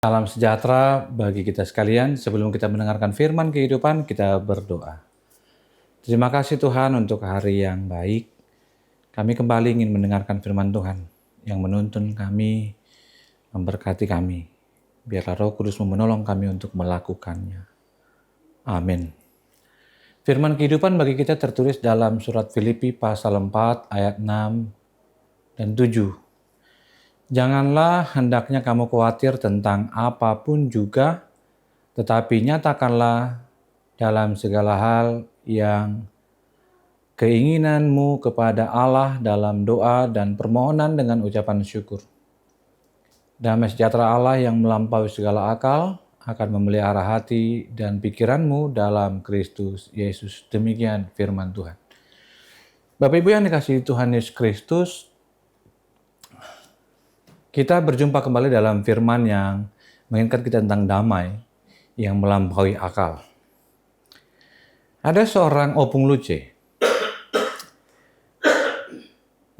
Salam sejahtera bagi kita sekalian. Sebelum kita mendengarkan firman kehidupan, kita berdoa. Terima kasih Tuhan untuk hari yang baik. Kami kembali ingin mendengarkan firman Tuhan yang menuntun kami, memberkati kami. Biarlah Roh Kudus menolong kami untuk melakukannya. Amin. Firman kehidupan bagi kita tertulis dalam surat Filipi pasal 4 ayat 6 dan 7. Janganlah hendaknya kamu khawatir tentang apapun juga, tetapi nyatakanlah dalam segala hal yang keinginanmu kepada Allah dalam doa dan permohonan dengan ucapan syukur. Damai sejahtera Allah yang melampaui segala akal akan memelihara hati dan pikiranmu dalam Kristus Yesus. Demikian firman Tuhan. Bapak Ibu yang dikasihi Tuhan Yesus Kristus, kita berjumpa kembali dalam firman yang mengingatkan kita tentang damai yang melampaui akal. Ada seorang Opung Luce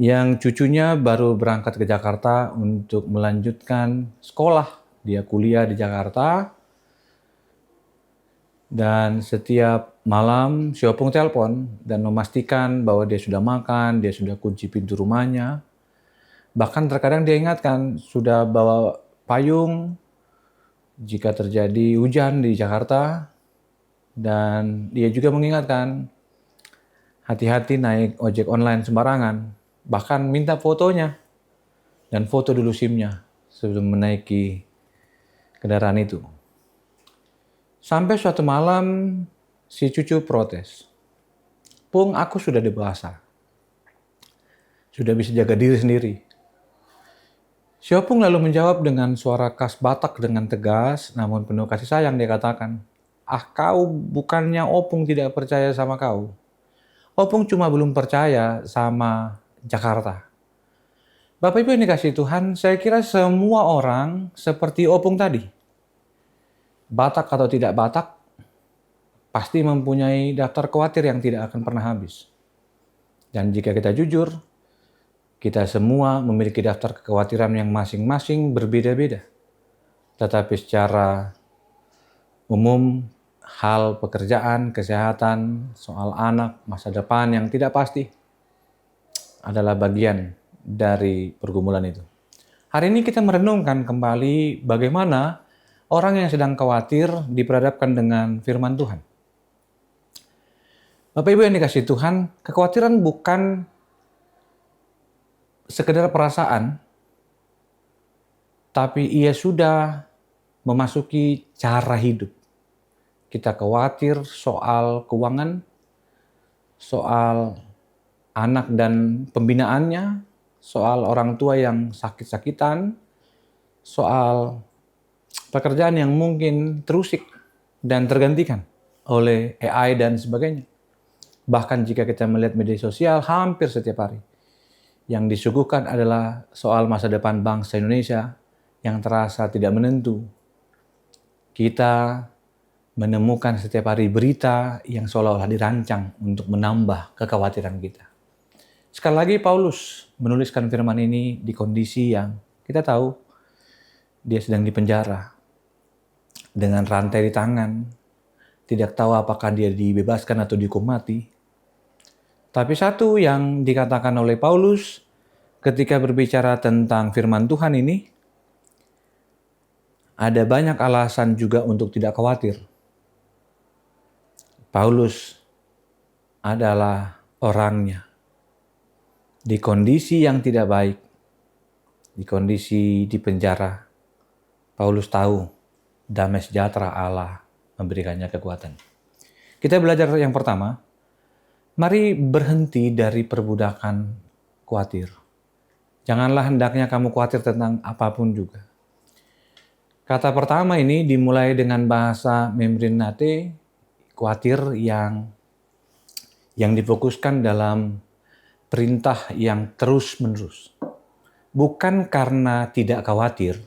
yang cucunya baru berangkat ke Jakarta untuk melanjutkan sekolah. Dia kuliah di Jakarta dan setiap malam si Opung telepon dan memastikan bahwa dia sudah makan, dia sudah kunci pintu rumahnya. Bahkan terkadang dia ingatkan sudah bawa payung jika terjadi hujan di Jakarta, dan dia juga mengingatkan hati-hati naik ojek online sembarangan, bahkan minta fotonya dan foto dulu SIM-nya sebelum menaiki kendaraan itu. Sampai suatu malam si cucu protes, "Pung, aku sudah dewasa, sudah bisa jaga diri sendiri." Si Opung lalu menjawab dengan suara khas Batak dengan tegas namun penuh kasih sayang. Dia katakan, kau bukannya Opung tidak percaya sama kau. Opung cuma belum percaya sama Jakarta." Bapak Ibu yang dikasihi Tuhan, saya kira semua orang seperti Opung tadi. Batak atau tidak Batak, pasti mempunyai daftar khawatir yang tidak akan pernah habis. Dan jika kita jujur, kita semua memiliki daftar kekhawatiran yang masing-masing berbeda-beda. Tetapi secara umum, hal pekerjaan, kesehatan, soal anak, masa depan yang tidak pasti adalah bagian dari pergumulan itu. Hari ini kita merenungkan kembali bagaimana orang yang sedang khawatir diperhadapkan dengan firman Tuhan. Bapak Ibu yang dikasihi Tuhan, kekhawatiran bukan sekedar perasaan, tapi ia sudah memasuki cara hidup. Kita khawatir soal keuangan, soal anak dan pembinaannya, soal orang tua yang sakit-sakitan, soal pekerjaan yang mungkin terusik dan tergantikan oleh AI dan sebagainya. Bahkan jika kita melihat media sosial hampir setiap hari, yang disuguhkan adalah soal masa depan bangsa Indonesia yang terasa tidak menentu. Kita menemukan setiap hari berita yang seolah-olah dirancang untuk menambah kekhawatiran kita. Sekali lagi Paulus menuliskan firman ini di kondisi yang kita tahu dia sedang dipenjara dengan rantai di tangan, tidak tahu apakah dia dibebaskan atau dihukum mati. Tapi satu yang dikatakan oleh Paulus ketika berbicara tentang firman Tuhan ini, ada banyak alasan juga untuk tidak khawatir. Paulus adalah orangnya di kondisi yang tidak baik, di kondisi di penjara. Paulus tahu damai sejahtera Allah memberikannya kekuatan. Kita belajar yang pertama, mari berhenti dari perbudakan khawatir. Janganlah hendaknya kamu khawatir tentang apapun juga. Kata pertama ini dimulai dengan bahasa memrinate, khawatir yang difokuskan dalam perintah yang terus-menerus. Bukan karena tidak khawatir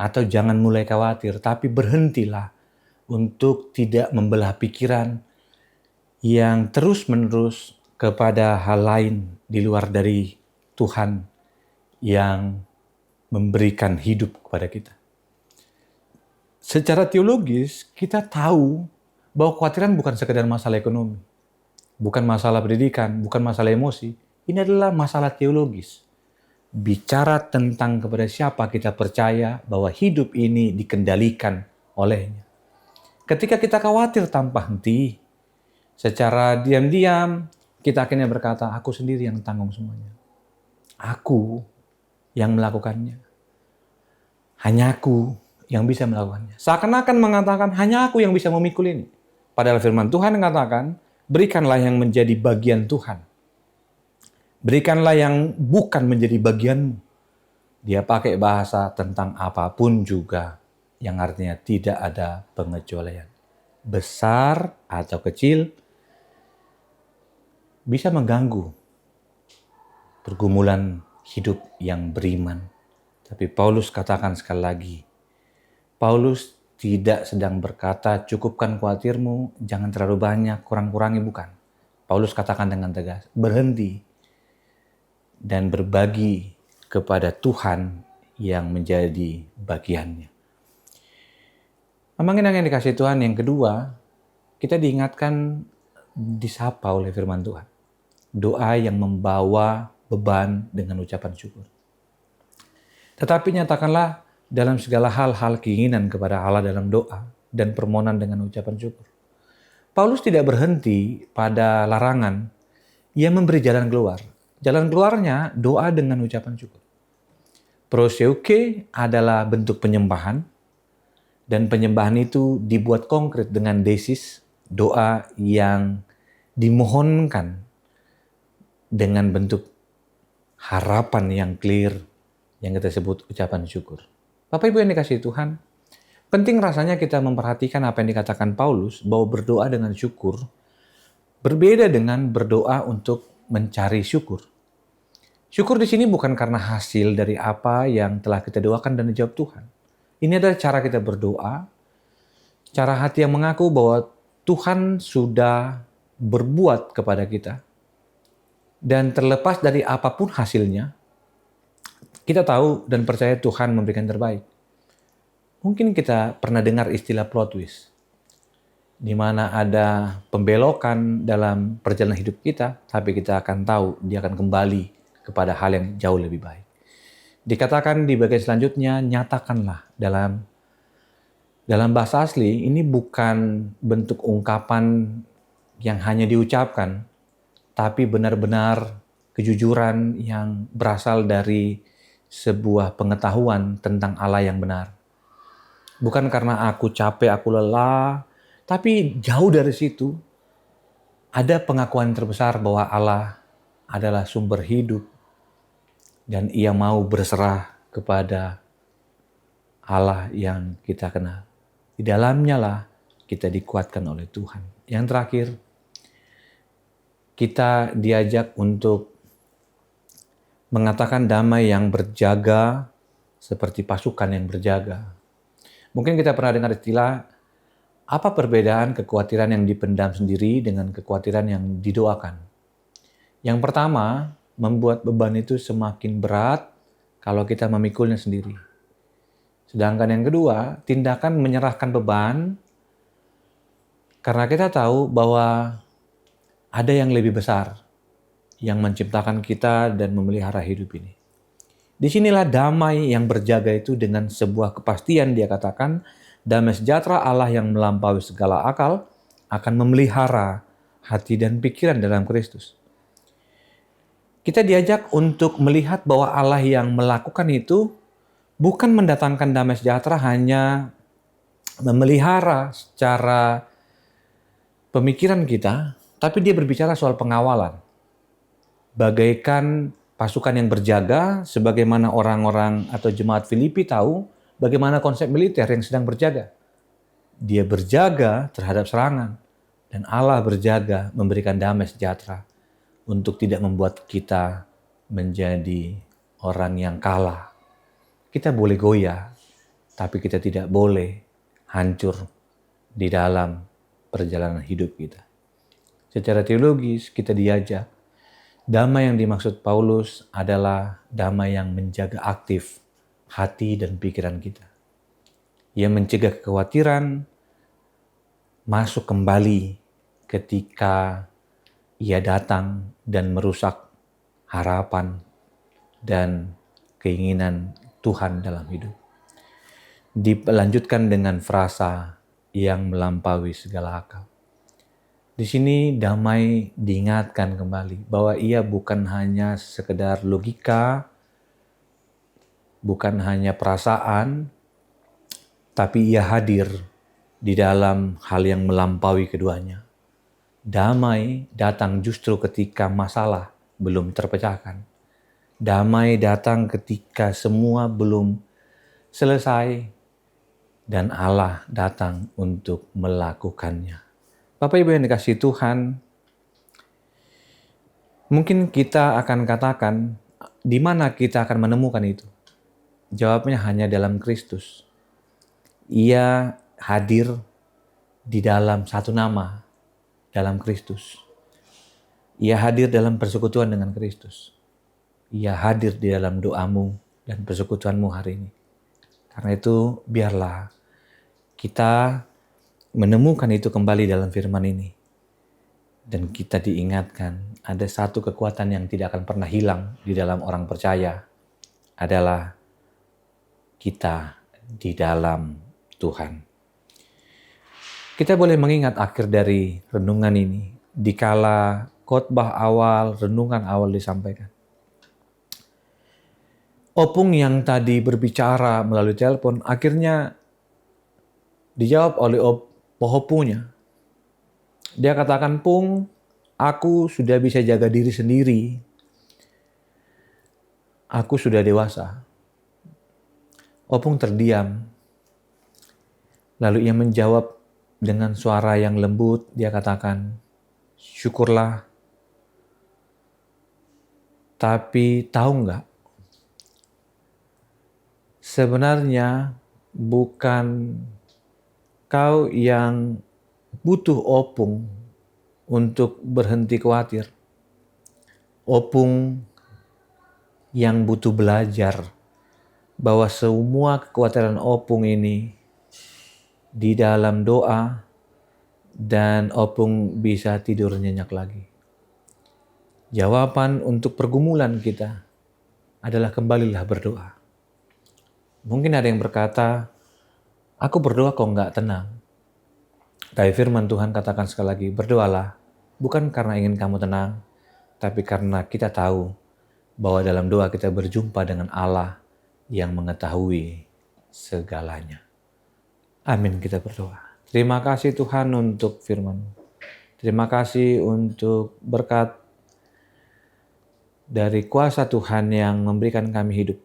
atau jangan mulai khawatir, tapi berhentilah untuk tidak membelah pikiran yang terus-menerus kepada hal lain di luar dari Tuhan yang memberikan hidup kepada kita. Secara teologis, kita tahu bahwa kekhawatiran bukan sekedar masalah ekonomi, bukan masalah pendidikan, bukan masalah emosi. Ini adalah masalah teologis. Bicara tentang kepada siapa kita percaya bahwa hidup ini dikendalikan olehnya. Ketika kita khawatir tanpa henti, secara diam-diam kita akhirnya berkata, aku sendiri yang tanggung semuanya. Aku yang melakukannya. Hanya aku yang bisa melakukannya. Seakan-akan mengatakan hanya aku yang bisa memikul ini. Padahal firman Tuhan mengatakan, berikanlah yang menjadi bagian Tuhan. Berikanlah yang bukan menjadi bagianmu. Dia pakai bahasa tentang apapun juga, yang artinya tidak ada pengecualian. Besar atau kecil, bisa mengganggu pergumulan hidup yang beriman. Tapi Paulus katakan sekali lagi, Paulus tidak sedang berkata, cukupkan khawatirmu, jangan terlalu banyak, kurang-kurangi, bukan. Paulus katakan dengan tegas, berhenti dan berbagi kepada Tuhan yang menjadi bagiannya. Memang yang dikasih Tuhan yang kedua, kita diingatkan disapa oleh firman Tuhan. Doa yang membawa beban dengan ucapan syukur. Tetapi nyatakanlah dalam segala hal keinginan kepada Allah dalam doa dan permohonan dengan ucapan syukur. Paulus tidak berhenti pada larangan, ia memberi jalan keluar. Jalan keluarnya doa dengan ucapan syukur. Proseuche adalah bentuk penyembahan, dan penyembahan itu dibuat konkret dengan desis, doa yang dimohonkan dengan bentuk harapan yang clear, yang kita sebut ucapan syukur. Bapak Ibu yang dikasihi Tuhan, penting rasanya kita memperhatikan apa yang dikatakan Paulus, bahwa berdoa dengan syukur berbeda dengan berdoa untuk mencari syukur. Syukur di sini bukan karena hasil dari apa yang telah kita doakan dan dijawab Tuhan. Ini adalah cara kita berdoa, cara hati yang mengaku bahwa Tuhan sudah berbuat kepada kita. Dan terlepas dari apapun hasilnya, kita tahu dan percaya Tuhan memberikan terbaik. Mungkin kita pernah dengar istilah plot twist, di mana ada pembelokan dalam perjalanan hidup kita, tapi kita akan tahu dia akan kembali kepada hal yang jauh lebih baik. Dikatakan di bagian selanjutnya, nyatakanlah. Dalam bahasa asli, ini bukan bentuk ungkapan yang hanya diucapkan, tapi benar-benar kejujuran yang berasal dari sebuah pengetahuan tentang Allah yang benar. Bukan karena aku capek, aku lelah, tapi jauh dari situ ada pengakuan terbesar bahwa Allah adalah sumber hidup dan Ia mau berserah kepada Allah yang kita kenal. Di dalamnya lah kita dikuatkan oleh Tuhan. Yang terakhir, kita diajak untuk mengatakan damai yang berjaga seperti pasukan yang berjaga. Mungkin kita pernah dengar istilah, apa perbedaan kekhawatiran yang dipendam sendiri dengan kekhawatiran yang didoakan? Yang pertama, membuat beban itu semakin berat kalau kita memikulnya sendiri. Sedangkan yang kedua, tindakan menyerahkan beban karena kita tahu bahwa ada yang lebih besar yang menciptakan kita dan memelihara hidup ini. Disinilah damai yang berjaga itu dengan sebuah kepastian dia katakan, damai sejahtera Allah yang melampaui segala akal akan memelihara hati dan pikiran dalam Kristus. Kita diajak untuk melihat bahwa Allah yang melakukan itu bukan mendatangkan damai sejahtera, hanya memelihara secara pemikiran kita, tapi dia berbicara soal pengawalan. Bagaikan pasukan yang berjaga, sebagaimana orang-orang atau jemaat Filipi tahu bagaimana konsep militer yang sedang berjaga. Dia berjaga terhadap serangan, dan Allah berjaga memberikan damai sejahtera untuk tidak membuat kita menjadi orang yang kalah. Kita boleh goyah, tapi kita tidak boleh hancur di dalam perjalanan hidup kita. Secara teologis kita diajak, damai yang dimaksud Paulus adalah damai yang menjaga aktif hati dan pikiran kita. Ia mencegah kekhawatiran masuk kembali ketika ia datang dan merusak harapan dan keinginan Tuhan dalam hidup. Dilanjutkan dengan frasa yang melampaui segala akal. Di sini damai diingatkan kembali bahwa ia bukan hanya sekedar logika, bukan hanya perasaan, tapi ia hadir di dalam hal yang melampaui keduanya. Damai datang justru ketika masalah belum terpecahkan. Damai datang ketika semua belum selesai dan Allah datang untuk melakukannya. Bapak Ibu yang dikasihi Tuhan, mungkin kita akan katakan, di mana kita akan menemukan itu? Jawabnya hanya dalam Kristus. Ia hadir di dalam satu nama, dalam Kristus. Ia hadir dalam persekutuan dengan Kristus. Ia hadir di dalam doamu dan persekutuanmu hari ini. Karena itu, biarlah kita menemukan itu kembali dalam firman ini. Dan kita diingatkan, ada satu kekuatan yang tidak akan pernah hilang di dalam orang percaya, adalah kita di dalam Tuhan. Kita boleh mengingat akhir dari renungan ini, dikala khotbah awal, renungan awal disampaikan. Opung yang tadi berbicara melalui telepon, akhirnya dijawab oleh Pohopunya. Dia katakan, Pung, aku sudah bisa jaga diri sendiri. Aku sudah dewasa. Opung terdiam. Lalu ia menjawab dengan suara yang lembut. Dia katakan, syukurlah. Tapi tahu nggak? Sebenarnya bukan kau yang butuh Opung untuk berhenti khawatir. Opung yang butuh belajar bahwa semua kekhawatiran Opung ini di dalam doa dan Opung bisa tidur nyenyak lagi. Jawaban untuk pergumulan kita adalah kembalilah berdoa. Mungkin ada yang berkata, aku berdoa kok nggak tenang. Tapi firman Tuhan katakan sekali lagi, berdoalah bukan karena ingin kamu tenang, tapi karena kita tahu bahwa dalam doa kita berjumpa dengan Allah yang mengetahui segalanya. Amin, kita berdoa. Terima kasih Tuhan untuk firman. Terima kasih untuk berkat dari kuasa Tuhan yang memberikan kami hidup.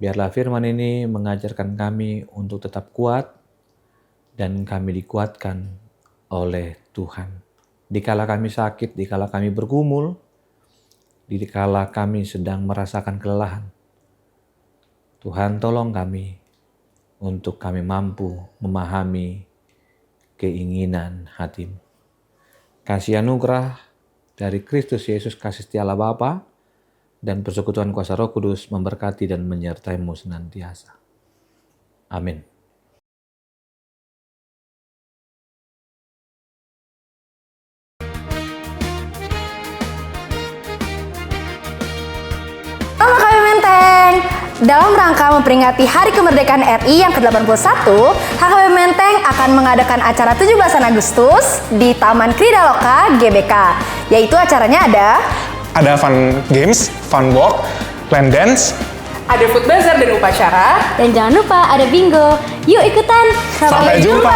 Biarlah firman ini mengajarkan kami untuk tetap kuat dan kami dikuatkan oleh Tuhan. Dikala kami sakit, dikala kami bergumul, dikala kami sedang merasakan kelelahan. Tuhan tolong kami untuk kami mampu memahami keinginan hati-Mu. Kasih anugerah dari Kristus Yesus, kasih setia Allah Bapa, dan persekutuan kuasa Roh Kudus memberkati dan menyertai-Mu senantiasa. Amin. Halo KW Menteng! Dalam rangka memperingati Hari Kemerdekaan RI yang ke-81, HKBP Menteng akan mengadakan acara 17 Agustus di Taman Kridaloka GBK. Yaitu acaranya ada fun games, fun walk, land dance, ada food bazar dan upacara. Dan jangan lupa ada bingo. Yuk ikutan. Sampai jumpa.